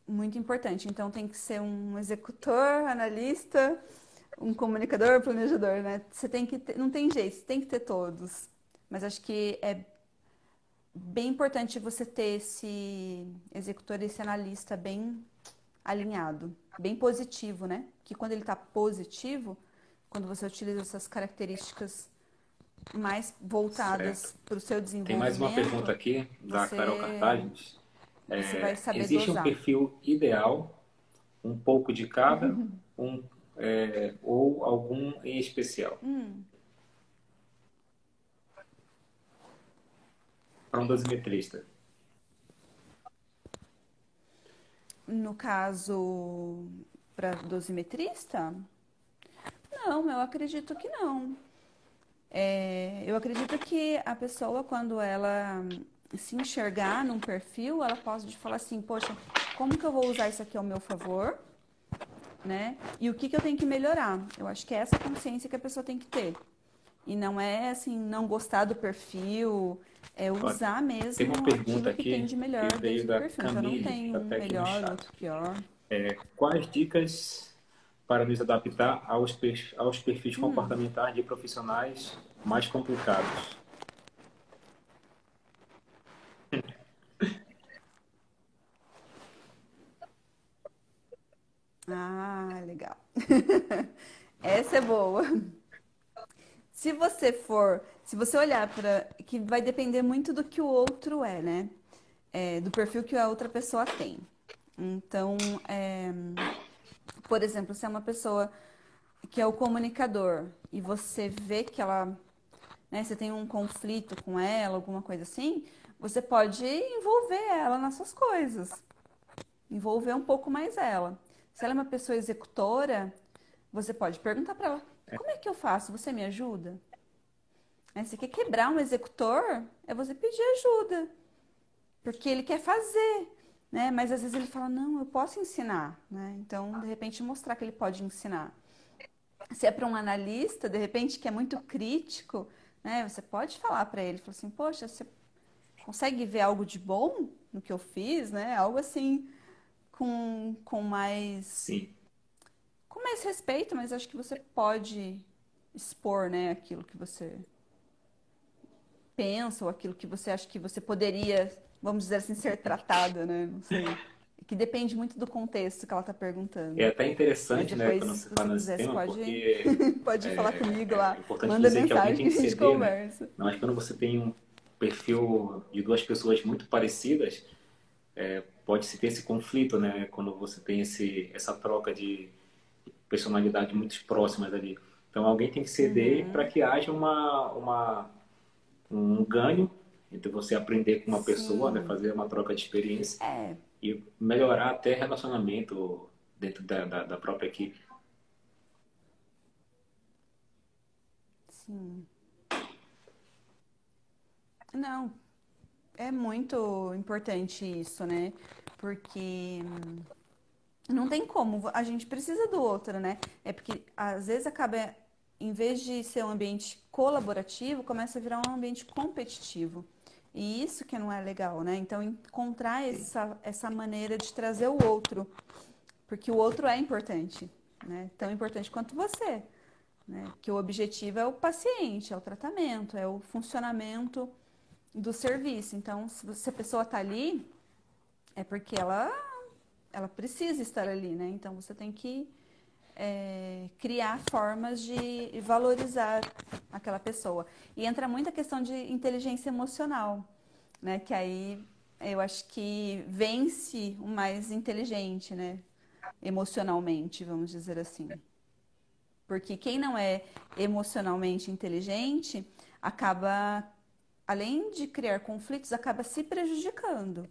muito importante. Então tem que ser um executor, analista, um comunicador, planejador, né? Você tem que ter, não tem jeito, você tem que ter todos. Mas acho que é bem importante você ter esse executor, esse analista bem alinhado, bem positivo, né? Que quando ele está positivo, quando você utiliza essas características mais Certo. voltadas para o seu Tem mais uma pergunta desenvolvimento, aqui da Carol você, Cartagens. você vai saber Existe um dosar. perfil ideal, um pouco de cada, um, ou algum em especial, para um dosimetrista? No caso, para dosimetrista, não, eu acredito que não. Eu acredito que a pessoa, quando ela se enxergar num perfil, ela pode falar assim, poxa, como que eu vou usar isso aqui ao meu favor, né? E o que que eu tenho que melhorar? Eu acho que é essa consciência que a pessoa tem que ter. E não é assim, não gostar do perfil, é Ó, usar tem mesmo uma pergunta aquilo que tem aqui de que melhor veio dentro do da perfil. Então não Camille, tem está um até aqui no melhor, chat. outro pior. Quais dicas para nos adaptar aos perfis Hum, comportamentais de profissionais mais complicados? ah, legal. Essa é boa. Se você olhar para, que vai depender muito do que o outro é, né? Do perfil que a outra pessoa tem. Então, por exemplo, se é uma pessoa que é o comunicador e você vê que ela, né, você tem um conflito com ela, alguma coisa assim, você pode envolver ela nas suas coisas, envolver um pouco mais ela. Se ela é uma pessoa executora, você pode perguntar para ela: como é que eu faço? Você me ajuda? Né? Você quer quebrar um executor? É você pedir ajuda, porque ele quer fazer, né? Mas às vezes ele fala: não, eu posso ensinar, né? Então, de repente, mostrar que ele pode ensinar. Se é para um analista, de repente, que é muito crítico, né? Você pode falar para ele, falar assim: poxa, você consegue ver algo de bom no que eu fiz, né? Algo assim Sim. com mais respeito, mas acho que você pode expor, né, aquilo que você pensa ou aquilo que você acha que você poderia, vamos dizer assim, ser tratada, né? Não sei. Que depende muito do contexto que ela está É perguntando. até Mas interessante, né, quando depois, você se você fala nesse quiser, você tema, pode, porque pode falar comigo é lá. importante Manda dizer que alguém mensagem tem que que a gente ceder, né? conversa. Mas quando você tem um perfil de duas pessoas muito parecidas, pode-se ter esse conflito, né? Quando você tem essa troca de personalidade muito próximas ali. Então alguém tem que ceder para Uhum. que haja um ganho entre você aprender com uma pessoa, né? Sim. Fazer uma troca de experiência É, e melhorar até relacionamento dentro da própria equipe. sim. Não, é muito importante isso, né? Porque não tem como, a gente precisa do outro, né? É porque às vezes acaba, em vez de ser um ambiente colaborativo, começa a virar um ambiente competitivo. E isso que não é legal, né? Então, encontrar essa maneira de trazer o outro, porque o outro é importante, né? Tão importante quanto você, né? Que o objetivo é o paciente, é o tratamento, é o funcionamento do serviço. Então, se a pessoa está ali, é porque ela precisa estar ali, né? Então, você tem que criar formas de valorizar aquela pessoa. E entra muito a questão de inteligência emocional, né? Que aí eu acho que vence o mais inteligente, né? Emocionalmente, vamos dizer assim. Porque quem não é emocionalmente inteligente acaba, além de criar conflitos, acaba se prejudicando,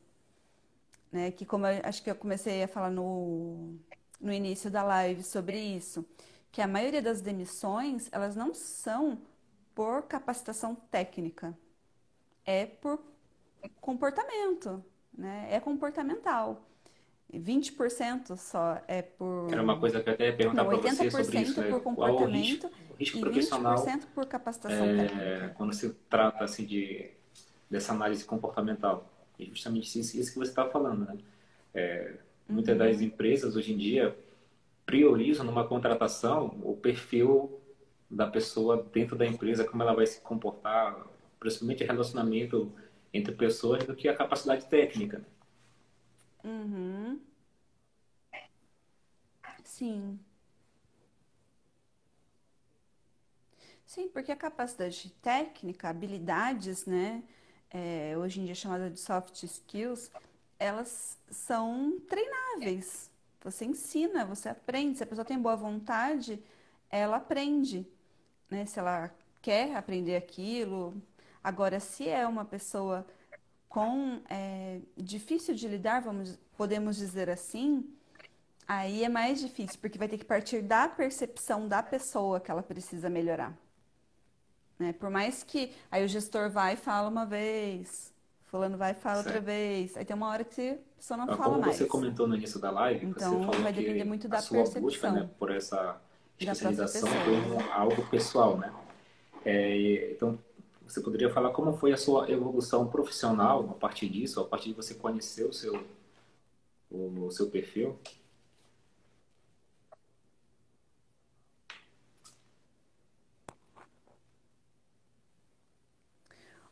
né? Que como eu acho que eu comecei a falar no início da live sobre isso, que a maioria das demissões, elas não são por capacitação técnica, é por comportamento, né? É comportamental. E 20% só é Era por... uma coisa que eu até ia perguntar Não, para oitenta você por sobre isso, cento né? por Qual comportamento o risco e vinte por profissional cento por capacitação técnica. quando se trata assim dessa análise comportamental? E justamente isso que você está falando, né? Muitas das Uhum. empresas hoje em dia priorizam numa contratação o perfil da pessoa dentro da empresa, como ela vai se comportar, principalmente relacionamento entre pessoas, do que a capacidade técnica, né? Uhum. Sim. Sim, porque a capacidade técnica, habilidades, né, hoje em dia chamada de soft skills, elas são treináveis. Você ensina, você aprende. Se a pessoa tem boa vontade, ela aprende, né? Se ela quer aprender aquilo. Agora, se é uma pessoa difícil de lidar, podemos dizer assim, aí é mais difícil, porque vai ter que partir da percepção da pessoa que ela precisa melhorar, né? Por mais que aí o gestor vai e fala uma vez, fulano vai e fala outra Certo? vez, aí tem uma hora que a pessoa não fala Como você mais. comentou no início da live, você Então falou vai depender que muito a da sua busca, né, percepção por essa da própria especialização foi pessoa. algo pessoal, né? Então, você poderia falar como foi a sua evolução profissional a partir disso, a partir de você conhecer o seu perfil?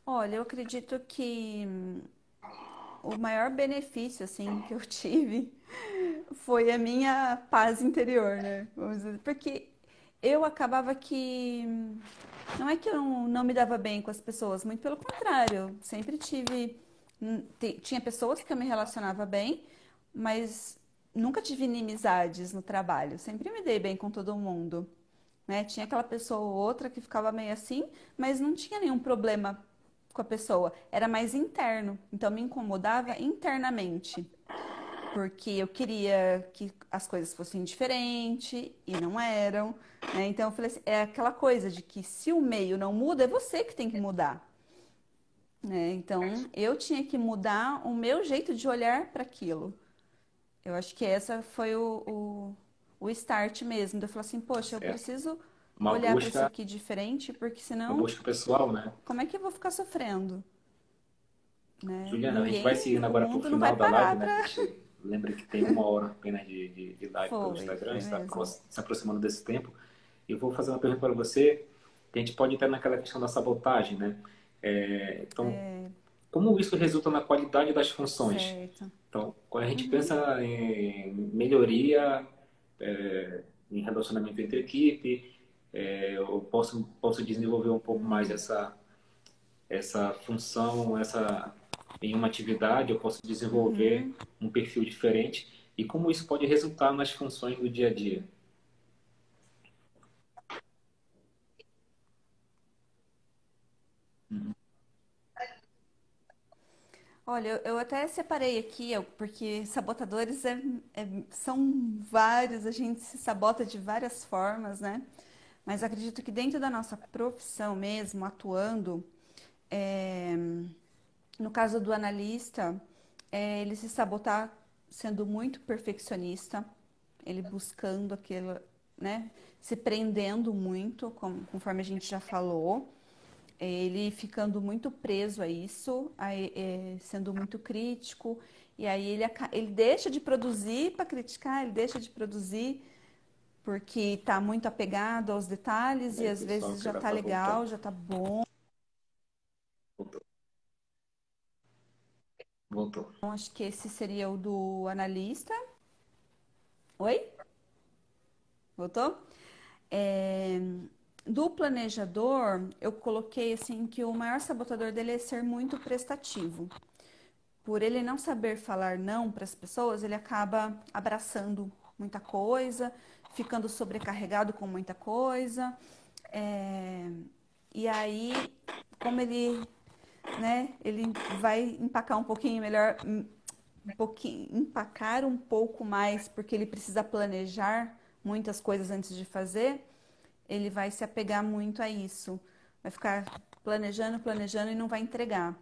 Olha, eu acredito que o maior benefício assim que eu tive foi a minha paz interior, né? Vamos dizer, porque eu acabava que não é que eu não me dava bem com as pessoas, muito pelo contrário, eu sempre tive tinha pessoas que eu me relacionava bem, mas nunca tive inimizades no trabalho, sempre me dei bem com todo mundo, né? Tinha aquela pessoa ou outra que ficava meio assim, mas não tinha nenhum problema com a pessoa, era mais interno, então me incomodava internamente, porque eu queria que as coisas fossem diferentes e não eram, né? Então eu falei assim, é aquela coisa de que se o meio não muda, é você que tem que mudar, né? Então eu tinha que mudar o meu jeito de olhar para aquilo. Eu acho que essa foi o start mesmo. De eu falar assim, poxa, eu Certo? preciso Uma olhar para isso busca, aqui diferente, porque uma senão, busca pessoal, né? como é que eu vou ficar sofrendo, né? Juliana, a gente vai Ninguém, seguindo o agora para o mundo não vai final da live, parar né? A para. gente lembra que tem 1 hora apenas de live pelo Instagram, Foi está mesmo. se aproximando desse tempo. Eu vou fazer uma pergunta para você, que a gente pode entrar naquela questão da sabotagem, né? Então, como isso resulta na qualidade das funções? Certo. Então, quando a gente Uhum. pensa em melhoria, em relacionamento entre equipe, eu posso desenvolver um pouco mais essa função, em uma atividade, eu posso desenvolver Uhum. um perfil diferente e como isso pode resultar nas funções do dia a dia. Olha, eu até separei aqui, porque sabotadores são vários, a gente se sabota de várias formas, né? Mas acredito que dentro da nossa profissão mesmo, atuando, é, no caso do analista, ele se sabotar sendo muito perfeccionista, ele buscando aquilo, né? Se prendendo muito, conforme a gente já falou, ele ficando muito preso a isso, sendo muito crítico, e aí ele deixa de produzir para criticar, ele deixa de produzir porque está muito apegado aos detalhes E e aí, às pessoal, vezes que já ela está está legal, voltando. já está bom. Voltou. Voltou. Então, acho que esse seria o do analista. Oi? Voltou? É, do planejador, eu coloquei assim que o maior sabotador dele é ser muito prestativo. Por ele não saber falar não para as pessoas, ele acaba abraçando muita coisa, ficando sobrecarregado com muita coisa. É, e aí, como ele, né, ele vai empacar um pouquinho melhor, empacar um pouco mais, porque ele precisa planejar muitas coisas antes de fazer, ele vai se apegar muito a isso. Vai ficar planejando, planejando e não vai entregar.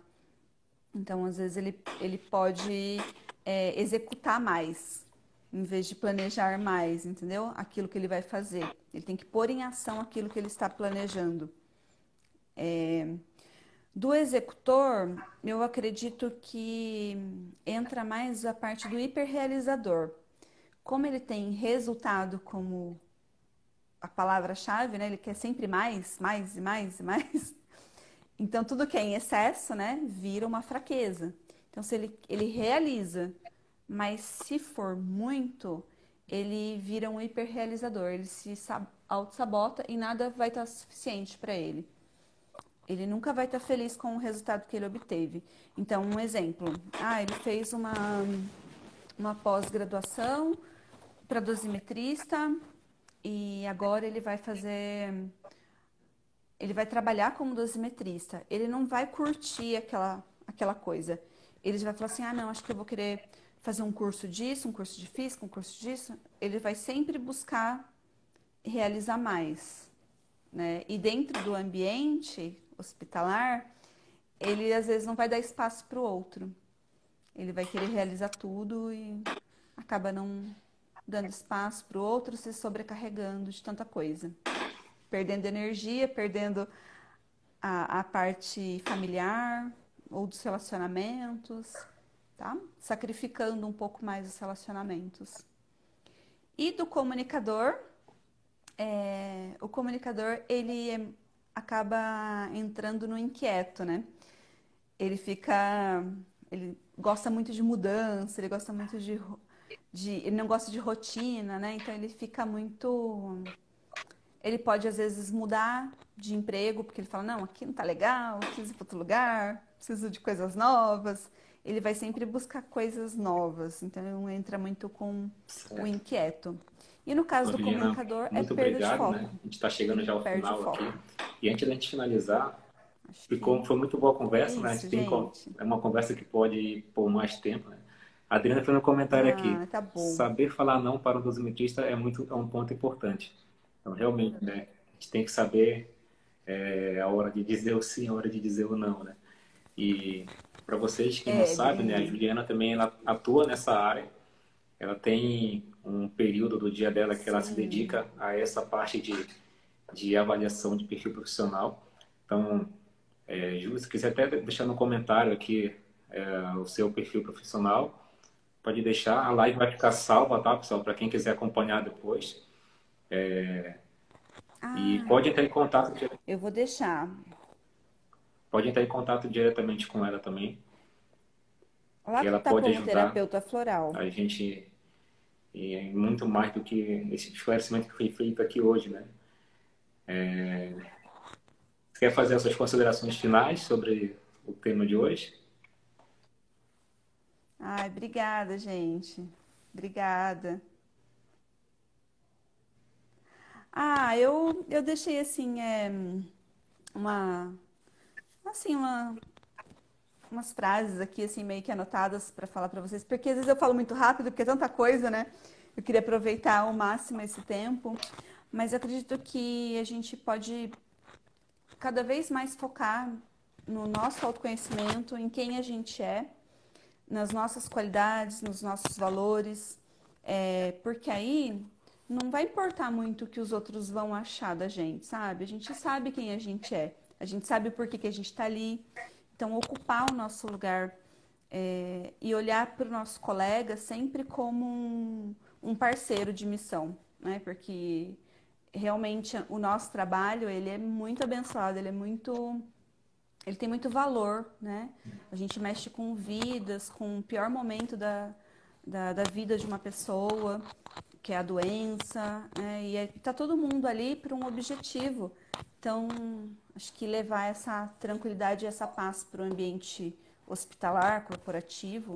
Então, às vezes, ele pode executar mais, em vez de planejar mais, entendeu? Aquilo que ele vai fazer. Ele tem que pôr em ação aquilo que ele está planejando. Do executor, eu acredito que entra mais a parte do hiperrealizador. Como ele tem resultado como a palavra-chave, né? Ele quer sempre mais, mais e mais e mais. Então, tudo que é em excesso, né, vira uma fraqueza. Então, se ele realiza, mas se for muito, ele vira um hiperrealizador. Ele se auto-sabota e nada vai estar suficiente para ele. Ele nunca vai estar feliz com o resultado que ele obteve. Então, um exemplo. Ah, ele fez uma pós-graduação para dosimetrista e agora ele vai fazer ele vai trabalhar como dosimetrista, ele não vai curtir aquela coisa. Ele vai falar assim: ah, não, acho que eu vou querer fazer um curso disso, um curso de física, um curso disso. Ele vai sempre buscar realizar mais, né? E dentro do ambiente hospitalar, ele às vezes não vai dar espaço para o outro. Ele vai querer realizar tudo e acaba não dando espaço para o outro, se sobrecarregando de tanta coisa, perdendo energia, perdendo a parte familiar ou dos relacionamentos, tá? Sacrificando um pouco mais os relacionamentos. E do comunicador, o comunicador, acaba entrando no inquieto, né? Ele fica, ele gosta muito de mudança, ele gosta muito ele não gosta de rotina, né? Então ele fica muito, ele pode às vezes mudar de emprego, porque ele fala, não, aqui não tá legal, preciso ir para outro lugar, preciso de coisas novas. Ele vai sempre buscar coisas novas, então ele entra muito com o Certo. inquieto. E no caso Então, do Juliana, comunicador, é muito perda de obrigado, né? foco. A gente está chegando Ele já ao perde o final aqui. foco. E antes da gente finalizar, Acho que foi muito boa a é conversa, né? A gente isso, tem, gente. é uma conversa que pode ir por mais tempo, né? A Adriana fez um comentário aqui. Ah, tá bom. Saber falar não para um dosimetrista é um ponto importante. Então, realmente, né? A gente tem que saber a hora de dizer o sim, a hora de dizer o não, né? E para vocês que não sabem, né? A Juliana também ela atua nessa área. Ela tem um período do dia dela que ela se Sim. dedica a essa parte de avaliação de perfil profissional. Então, Ju, se quiser até deixar no comentário aqui o seu perfil profissional, pode deixar. A live vai ficar salva, tá, pessoal? Para quem quiser acompanhar depois. E Ah, pode entrar em contato, eu vou deixar. pode entrar em contato diretamente com ela também, Ela que ela tá pode como ajudar terapeuta floral. a gente muito mais do que esse esclarecimento que foi feito aqui hoje, né? Você quer fazer as suas considerações finais sobre o tema de hoje? Ai, obrigada, gente. Obrigada. Ah, eu deixei assim, uma, assim, umas frases aqui, assim, meio que anotadas para falar para vocês, porque às vezes eu falo muito rápido, porque é tanta coisa, né? Eu queria aproveitar ao máximo esse tempo, mas eu acredito que a gente pode cada vez mais focar no nosso autoconhecimento, em quem a gente é, nas nossas qualidades, nos nossos valores, porque aí não vai importar muito o que os outros vão achar da gente, sabe? A gente sabe quem a gente é, a gente sabe por que que a gente está ali. Então, ocupar o nosso lugar e olhar para o nosso colega sempre como um parceiro de missão, né? Porque realmente o nosso trabalho ele é muito abençoado, ele tem muito valor, né? A gente mexe com vidas, com o pior momento da vida de uma pessoa, que é a doença, né? E tá todo mundo ali para um objetivo. Então, acho que levar essa tranquilidade e essa paz para o ambiente hospitalar, corporativo,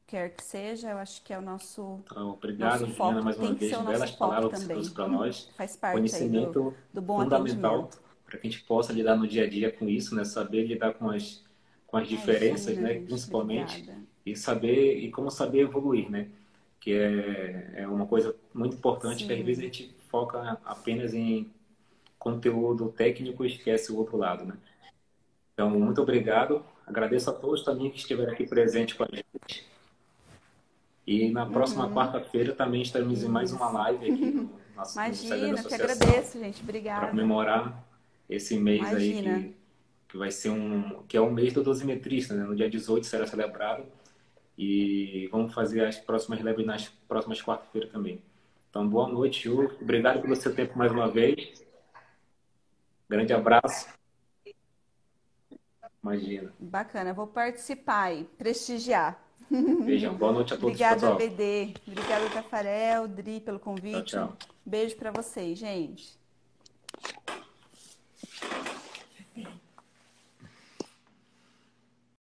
quer que seja, eu acho que é o Então, nosso obrigado, Juliana, foco, mais uma tem que ser vez. o nosso Belas foco palavras que você também. trouxe para nós. Faz parte aí Conhecimento do bom fundamental atendimento. para que a gente possa lidar no dia a dia com isso, né? Saber lidar com as diferenças, Imagina, né? gente, Principalmente, obrigada. e como saber evoluir, né? Que é uma coisa muito importante que às vezes a Sim. gente foca apenas em conteúdo técnico e esquece o outro lado, né? Então, muito obrigado. Agradeço a todos também que estiveram aqui presentes com a gente. E na próxima Uhum. quarta-feira também estaremos em mais uma Isso. live aqui no Instagram da Imagina, eu que associação agradeço, gente. para Obrigada. comemorar esse mês aí Imagina. que vai ser que é o mês do dosimetrista, né? No dia 18 será celebrado e vamos fazer as próximas lives nas próximas quarta-feiras também. Então, boa noite, Ju. Obrigado pelo seu tempo mais uma vez. Grande abraço. Imagina. Bacana, vou participar e prestigiar. Beijão. Boa noite a todos, Obrigada, pessoal. BD. Obrigada, Tafarel, Dri, pelo Tchau, convite. tchau. Beijo para vocês, gente.